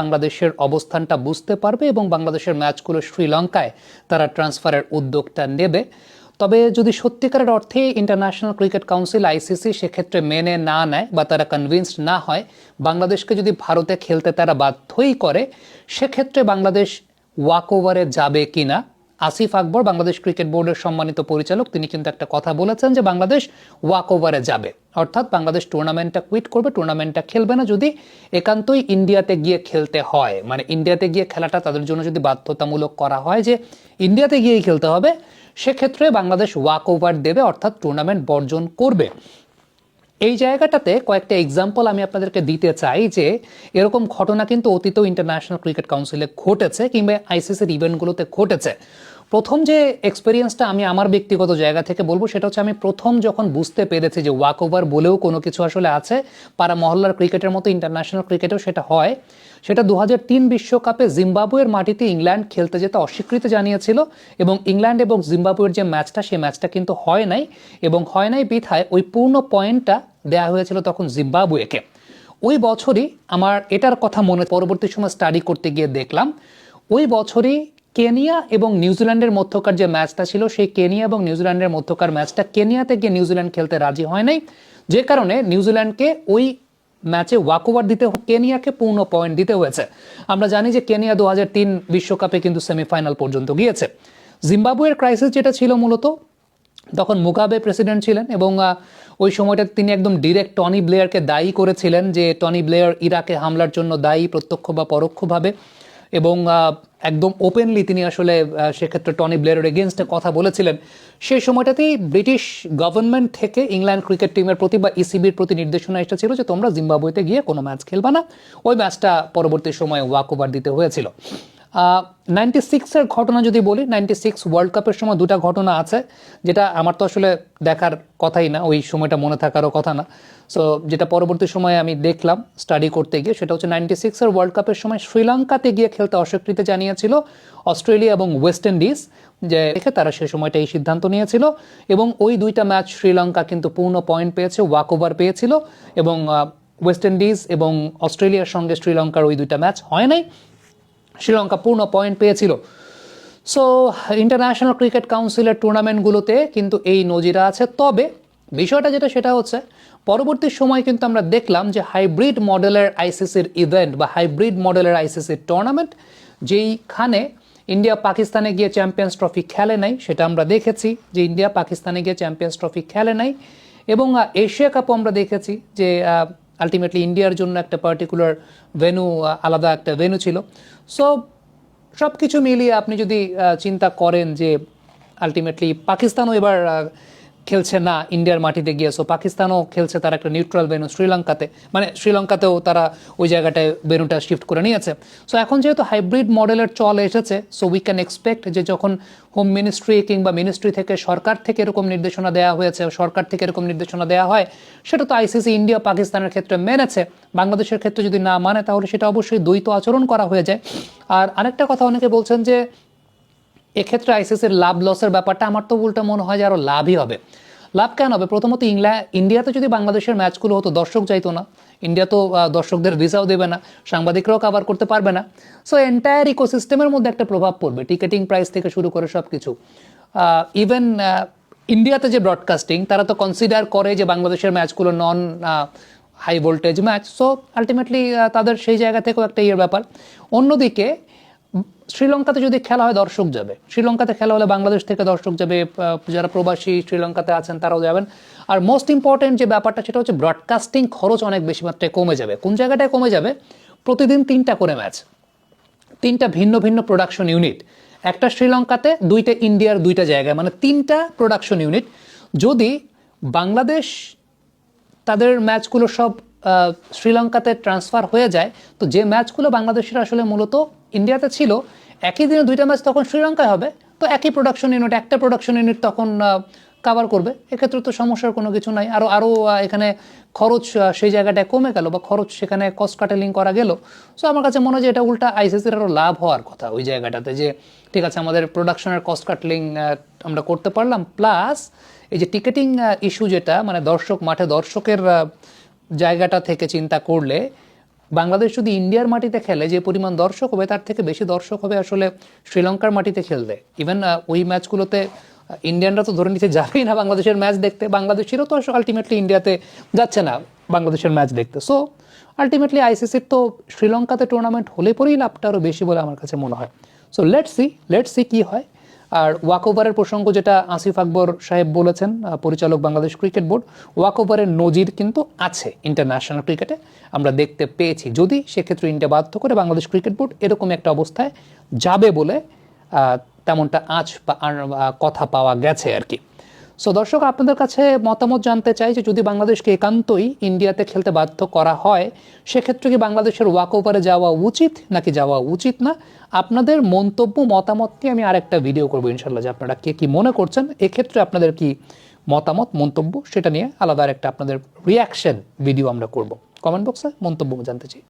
বাংলাদেশের অবস্থানটা বুঝতে পারবে এবং বাংলাদেশের ম্যাচগুলো শ্রীলঙ্কায় তারা ট্রান্সফারের উদ্যোগটা নেবে। তবে যদি সত্যিকারের অর্থে ইন্টারন্যাশনাল ক্রিকেট কাউন্সিল আইসিসি সেক্ষেত্রে মেনে না নেয় বা তারা কনভিন্সড না হয়, বাংলাদেশকে যদি ভারতে খেলতে তারা বাধ্যই করে, সেক্ষেত্রে বাংলাদেশ ওয়াক ওভারে যাবে কিনা। আসিফ আকবর, বাংলাদেশ ক্রিকেট বোর্ডের সম্মানিত পরিচালক, তিনি কিন্তু একটা কথা বলেছেন যে বাংলাদেশ ওয়াক ওভারে যাবে, অর্থাৎ বাংলাদেশ টুর্নামেন্টটা কুইট করবে, টুর্নামেন্টটা খেলবে না যদি একান্তই ইন্ডিয়াতে গিয়ে খেলতে হয়, মানে ইন্ডিয়াতে গিয়ে খেলাটা তাদের জন্য যদি বাধ্যতামূলক করা হয় যে ইন্ডিয়াতে গিয়েই খেলতে হবে, সেক্ষেত্রে বাংলাদেশ ওয়াক ওভার দেবে, অর্থাৎ টুর্নামেন্ট বর্জন করবে। এই জায়গাটাতে কয়েকটা এক্সাম্পল আমি আপনাদেরকে দিতে চাই যে এরকম ঘটনা কিন্তু অতীতেও ইন্টারন্যাশনাল ক্রিকেট কাউন্সিলে ঘটেছে কিংবা আইসিসির ইভেন্টগুলোতে ঘটেছে। প্রথম যে এক্সপিরিয়েন্সটা আমি আমার ব্যক্তিগত জায়গা থেকে বলবো সেটা হচ্ছে, আমি প্রথম যখন বুঝতে পেরেছি যে ওয়াক ওভার বলেও কোনো কিছু আসলে আছে, পাড়া মহল্লার ক্রিকেটের মতো ইন্টারন্যাশনাল ক্রিকেটেও সেটা হয়, সেটা 2003 বিশ্বকাপে জিম্বাবুয়ের মাটিতে ইংল্যান্ড খেলতে যেতে অস্বীকৃতি জানিয়েছিল এবং ইংল্যান্ড এবং জিম্বাবুয়ের যে ম্যাচটা, সেই ম্যাচটা কিন্তু হয় নাই, এবং হয় নাই বিধায় ওই পূর্ণ পয়েন্টটা দেয়া হয়েছিল তখন জিম্বাবুয়েকে। ওই বছরই আমার এটার কথা মনে, পরবর্তী সময় স্টাডি করতে গিয়ে দেখলাম ওই বছরই কেনিয়া এবং নিউজিল্যান্ডের মধ্যকার যে ম্যাচটা ছিল, সেই কেনিয়া এবং নিউজিল্যান্ডের মধ্যকার ম্যাচটা কেনিয়াতে গিয়ে নিউজিল্যান্ড খেলতে রাজি হয় নাই, যে কারণে নিউজিল্যান্ডকে ওই ম্যাচে ওয়াক ওভার দিতে, কেনিয়াকে পূর্ণ পয়েন্ট দিতে হয়েছে। আমরা জানি যে কেনিয়া 2003 বিশ্বকাপে কিন্তু সেমিফাইনাল পর্যন্ত গিয়েছে। জিম্বাবুয়ের ক্রাইসিস যেটা ছিল, মূলত তখন মুগাবে প্রেসিডেন্ট ছিলেন এবং ওই সময়টা তিনি একদম ডিরেক্ট টনি ব্লেয়ারকে দায়ী করেছিলেন যে টনি ব্লেয়ার ইরাকে হামলার জন্য দায়ী, প্রত্যক্ষ বা পরোক্ষভাবে, এবং একদম ওপেনলি তিনি আসলে সেক্ষেত্রে টনি ব্লেয়ারের এগেনস্টে কথা বলেছিলেন। সেই সময়টাতেই ব্রিটিশ গভর্নমেন্ট থেকে ইংল্যান্ড ক্রিকেট টিমের প্রতি বা ইসিবির প্রতি নির্দেশনা এসেছিল যে তোমরা জিম্বাবুয়েতে গিয়ে কোনো ম্যাচ খেলবা না। ওই ম্যাচটা পরবর্তী সময়ে ওয়াক ওভার দিতে হয়েছিল। 96-এর ঘটনা যদি বলি, 96 ওয়ার্ল্ড কাপের সময় দুটা ঘটনা আছে, যেটা আমার তো আসলে দেখার কথাই না, ওই সময়টা মনে থাকারও কথা না। সো যেটা পরবর্তী সময়ে আমি দেখলাম স্টাডি করতে গিয়ে, সেটা হচ্ছে 96-এর ওয়ার্ল্ড কাপের সময় শ্রীলঙ্কাতে গিয়ে খেলতে অস্বীকৃতি জানিয়েছিল অস্ট্রেলিয়া এবং ওয়েস্ট ইন্ডিজ, যে দেখে তারা সে সময়টা এই সিদ্ধান্ত নিয়েছিল, এবং ওই দুইটা ম্যাচ শ্রীলঙ্কা কিন্তু পূর্ণ পয়েন্ট পেয়েছে, ওয়াক ওভার পেয়েছিল, এবং ওয়েস্ট ইন্ডিজ এবং অস্ট্রেলিয়ার সঙ্গে শ্রীলঙ্কার ওই দুইটা ম্যাচ হয় নাই, শ্রীলঙ্কা পূর্ণ পয়েন্ট পেয়েছিল। সো ইন্টারন্যাশনাল ক্রিকেট কাউন্সিলের টুর্নামেন্টগুলোতে কিন্তু এই নজিরা আছে। তবে বিষয়টা যেটা, সেটা হচ্ছে পরবর্তী সময় কিন্তু আমরা দেখলাম যে হাইব্রিড মডেলের আইসিসির ইভেন্ট বা হাইব্রিড মডেলের আইসিসির টুর্নামেন্ট, যেইখানে ইন্ডিয়া পাকিস্তানে গিয়ে চ্যাম্পিয়ন্স ট্রফি খেলে নাই, সেটা আমরা দেখেছি যে ইন্ডিয়া পাকিস্তানে গিয়ে চ্যাম্পিয়ন্স ট্রফি খেলে নাই, এবং এশিয়া কাপও আমরা দেখেছি যে আলটিমেটলি ইন্ডিয়ার জন্য একটা পার্টিকুলার ভেন্যু, আলাদা একটা ভেন্যু ছিল। সো সব কিছু মিলিয়ে আপনি যদি চিন্তা করেন যে আলটিমেটলি পাকিস্তানও এবার খেলছে না ইন্ডিয়ার মাটিতে গিয়ে, সো পাকিস্তানও খেলছে তার একটা নিউট্রাল ভেন্যু শ্রীলঙ্কাতে, মানে শ্রীলঙ্কাতেও তারা ওই জায়গাটায় ভেন্যুটা শিফট করে নিয়েছে। সো এখন যেহেতু হাইব্রিড মডেলের চল এসেছে, সো উই ক্যান এক্সপেক্ট যে যখন হোম মিনিস্ট্রি কিংবা মিনিস্ট্রি থেকে, সরকার থেকে এরকম নির্দেশনা দেওয়া হয়েছে, সরকার থেকে এরকম নির্দেশনা দেওয়া হয়, সেটা তো আইসিসি ইন্ডিয়া পাকিস্তানের ক্ষেত্রে মেনেছে, বাংলাদেশের ক্ষেত্রে যদি না মানে তাহলে সেটা অবশ্যই দ্বৈত আচরণ করা হয়ে যায়। আর আরেকটা কথা, অনেকে বলছেন যে এক্ষেত্রে আইসিসির লাভ লসের ব্যাপারটা, আমার তো উল্টা মনে হয় যে আরও লাভই হবে। লাভ কেন হবে? প্রথমত ইন্ডিয়াতে যদি বাংলাদেশের ম্যাচগুলো হতো, দর্শক যাইতো না, ইন্ডিয়া তো দর্শকদের ভিসাও দেবে না, সাংবাদিকরাও কভার করতে পারবে না। সো এন্টায়ার ইকোসিস্টেমের মধ্যে একটা প্রভাব পড়বে, টিকেটিং প্রাইস থেকে শুরু করে সব কিছু। ইভেন ইন্ডিয়াতে যে ব্রডকাস্টিং, তারা তো কনসিডার করে যে বাংলাদেশের ম্যাচগুলো non high voltage match, so ultimately তাদের সেই জায়গা থেকেও একটা ইয়ের ব্যাপার। অন্যদিকে শ্রীলঙ্কাতে যদি খেলা হয়, দর্শক যাবে, শ্রীলঙ্কাতে খেলা হলে বাংলাদেশ থেকে দর্শক যাবে, যারা প্রবাসী শ্রীলঙ্কাতে আছেন তারাও যাবেন। আর মোস্ট ইম্পর্টেন্ট যে ব্যাপারটা, সেটা হচ্ছে ব্রডকাস্টিং খরচ অনেক বেশি মাত্রায় কমে যাবে। কোন জায়গাটায় কমে যাবে? প্রতিদিন 3টা করে ম্যাচ, 3টা ভিন্ন ভিন্ন প্রোডাকশন ইউনিট, একটা শ্রীলঙ্কাতে, 2টা ইন্ডিয়ার 2টা জায়গায়, মানে 3টা প্রোডাকশন ইউনিট। যদি বাংলাদেশ তাদের ম্যাচগুলো সব শ্রীলঙ্কাতে ট্রান্সফার হয়ে যায়, তো যে ম্যাচগুলো বাংলাদেশের আসলে মূলত ইন্ডিয়াতে ছিল, একই দিনে 2টা ম্যাচ তখন শ্রীলঙ্কায় হবে, তো একই প্রোডাকশন ইউনিট, একটা প্রোডাকশন ইউনিট তখন কাভার করবে। এক্ষেত্রে তো সমস্যার কোনো কিছু নাই। আরও এখানে খরচ সেই জায়গাটায় কমে গেল, বা খরচ সেখানে কস্ট কাটেলিং করা গেল। সো আমার কাছে মনে হয় যে এটা উল্টা আইসিসির আরও লাভ হওয়ার কথা ওই জায়গাটাতে, যে ঠিক আছে আমাদের প্রোডাকশনের কস্ট কাটলিং আমরা করতে পারলাম, প্লাস এই যে টিকেটিং ইস্যু যেটা, মানে দর্শক, মাঠে দর্শকের জায়গাটা থেকে চিন্তা করলে বাংলাদেশ যদি ইন্ডিয়ার মাটিতে খেলে যে পরিমাণ দর্শক হবে তার থেকে বেশি দর্শক হবে আসলে শ্রীলঙ্কার মাটিতে খেললে। ইভেন ওই ম্যাচগুলোতে ইন্ডিয়ানরা তো ধরে নিতে যাবেই না বাংলাদেশের ম্যাচ দেখতে, বাংলাদেশিরও তো আলটিমেটলি ইন্ডিয়াতে যাচ্ছে না বাংলাদেশের ম্যাচ দেখতে। সো আলটিমেটলি আইসিসির তো শ্রীলঙ্কাতে টুর্নামেন্ট হলে পরেই লাভটা আরও বেশি বলে আমার কাছে মনে হয়। সো লেটস সি কী হয়। আর ওয়াকওভারের প্রসঙ্গ যেটা আসিফ আকবর সাহেব বলেছেন, পরিচালক বাংলাদেশ ক্রিকেট বোর্ড, ওয়াকওভারের নজির কিন্তু আছে ইন্টারন্যাশনাল ক্রিকেটে, আমরা দেখতে পেয়েছি। যদি সেক্ষেত্রে ইন্ডিয়া বাধ্য করে বাংলাদেশ ক্রিকেট বোর্ড এরকম একটা অবস্থায় যাবে বলে তেমনটা কথা পাওয়া গেছে আর কি। সো দর্শক, আপনাদের কাছে মতামত জানতে চাই যে যদি বাংলাদেশকে একান্তই ইন্ডিয়াতে খেলতে বাধ্য করা হয় সেক্ষেত্রে কি বাংলাদেশের ওয়াকওভারে যাওয়া উচিত নাকি যাওয়া উচিত না? আপনাদের মন্তব্য মতামত নিয়ে আমি আরেকটা ভিডিও করবো ইনশাল্লাহ, যে আপনারা কে কি মনে করছেন এক্ষেত্রে, আপনাদের কি মতামত মন্তব্য সেটা নিয়ে আলাদা একটা আপনাদের রিয়াকশন ভিডিও আমরা করব। কমেন্ট বক্সে মন্তব্য জানতে চাই।